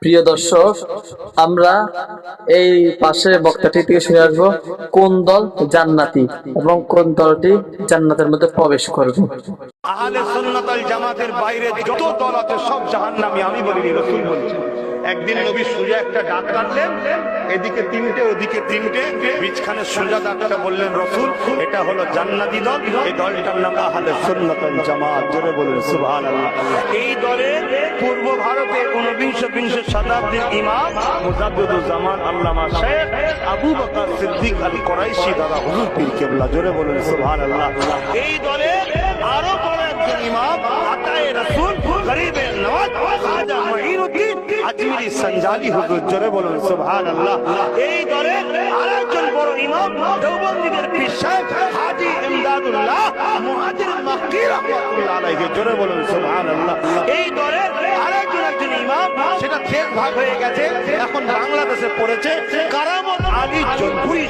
প্রিয় দর্শক, আমরা এই পাশে বক্তাটি থেকে শুনে আসবো কোন দল জান্নাতি এবং কোন দলটি জান্নাতের মধ্যে প্রবেশ করবে। আহলে সুন্নাত ওয়াল জামাতের বাইরে যত দল আছে সব জাহান্নামী, আমি বলিনি, রাসূল বলেছেন। একদিন নবী সোজা একটা ডাক কাটলেন, এদিকে তিনটে ওদিকে তিনটে, বিচখানে সোজা ডাকটা বললেন রাসূল, এটা হলো জান্নাতি দল, এই দলটার নাম আহলে সুন্নাত ওয়াল জামাত। জোরে বলুন সুবহানাল্লাহ। এই দলের পূর্ব ভারতে 19-বিংশ শতাব্দীর ইমাম মুজাদ্দিদুজ জামান আল্লামা শেখ আবু বকর সিদ্দিক আল কুরাইশি দাদা হুজুর পীর কেবলা। জোরে বলুন সুবহানাল্লাহ। এই দলের আরো বড় একজন ইমাম আতায়ে রাসূল গরিবে নওয়াজ খাজা মুঈনুদ্দিন আজমিরি সঞ্জালি হুজুর। জোরে বলুন সুবহানাল্লাহ। এই দলের আরেকজন বড় ইমাম দেওবন্দীদের পীর সাহেব হাজী ইমদাদুল্লাহ মুহাজির মক্কি রাহমাতুল্লাহ আলাইহি। জোরে বলুন সুবহানাল্লাহ। এই দলের আরেকজন ইমাম, সেটা 3 ভাগ হয়ে গেছে, এখন বাংলাদেশে পড়েছে, কারামত আলী জনপুরি।